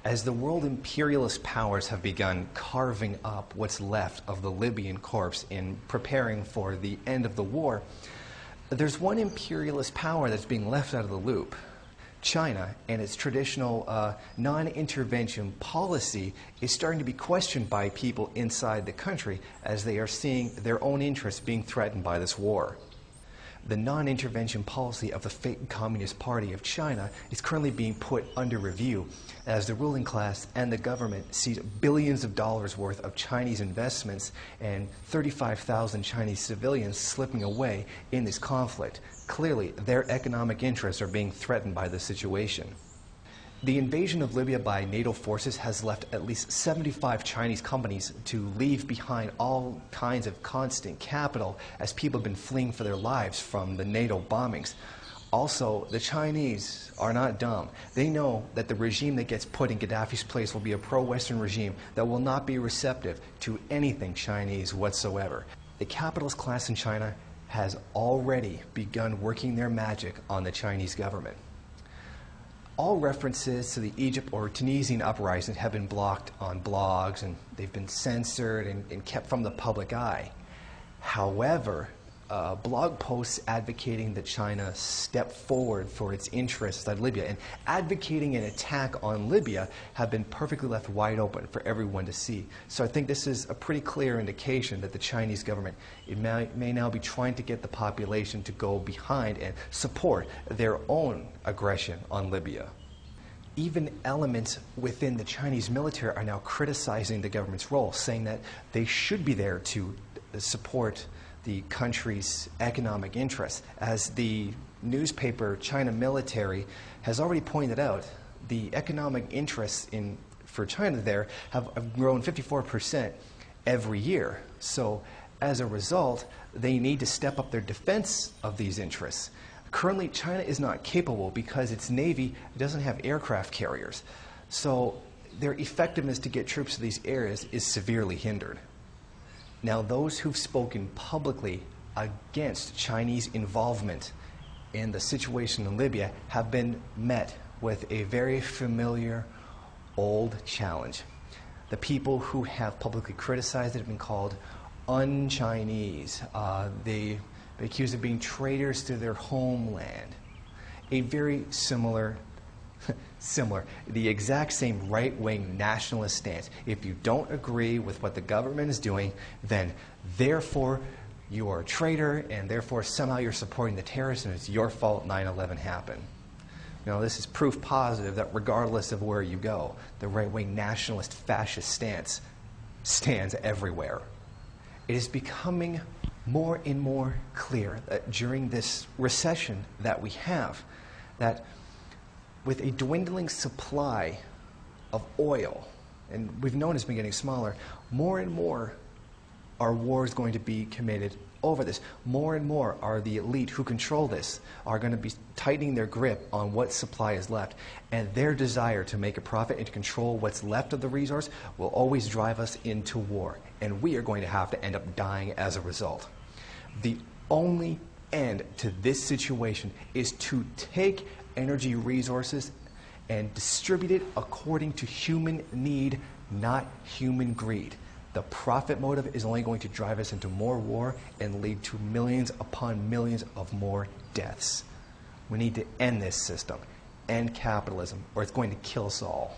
As the world imperialist powers have begun carving up what's left of the Libyan corpse in preparing for the end of the war, there's one imperialist power that's being left out of the loop. China and its traditional non-intervention policy is starting to be questioned by people inside the country as they are seeing their own interests being threatened by this war. The non-intervention policy of the fake Communist Party of China is currently being put under review as the ruling class and the government sees billions of dollars worth of Chinese investments and 35,000 Chinese civilians slipping away in this conflict. Clearly, their economic interests are being threatened by the situation. The invasion of Libya by NATO forces has left at least 75 Chinese companies to leave behind all kinds of constant capital as people have been fleeing for their lives from the NATO bombings. Also, the Chinese are not dumb. They know that the regime that gets put in Gaddafi's place will be a pro-Western regime that will not be receptive to anything Chinese whatsoever. The capitalist class in China has already begun working their magic on the Chinese government. All references to the Egypt or Tunisian uprising have been blocked on blogs, and they've been censored and kept from the public eye. However, blog posts advocating that China step forward for its interests in Libya and advocating an attack on Libya have been perfectly left wide open for everyone to see. So I think this is a pretty clear indication that the Chinese government may now be trying to get the population to go behind and support their own aggression on Libya. Even elements within the Chinese military are now criticizing the government's role, saying that they should be there to support the country's economic interests. As the newspaper China Military has already pointed out, the economic interests for China there have grown 54% every year. So as a result, they need to step up their defense of these interests. Currently, China is not capable because its navy doesn't have aircraft carriers. So their effectiveness to get troops to these areas is severely hindered. Now, those who've spoken publicly against Chinese involvement in the situation in Libya have been met with a very familiar old challenge. The people who have publicly criticized it have been called un-Chinese. They're accused of being traitors to their homeland. A very similar, the exact same right-wing nationalist stance. If you don't agree with what the government is doing, then therefore you are a traitor, and therefore somehow you're supporting the terrorists, and it's your fault 9/11 happened. Now, this is proof positive that regardless of where you go, the right-wing nationalist fascist stance stands everywhere. It is becoming more and more clear that during this recession that we have, that with a dwindling supply of oil, and we've known it's been getting smaller, more and more are wars going to be committed over this. More and more are the elite who control this are going to be tightening their grip on what supply is left, and their desire to make a profit and to control what's left of the resource will always drive us into war, and we are going to have to end up dying as a result. The only end to this situation is to take energy resources and distribute it according to human need, not human greed. The profit motive is only going to drive us into more war and lead to millions upon millions of more deaths. We need to end this system, end capitalism, or it's going to kill us all.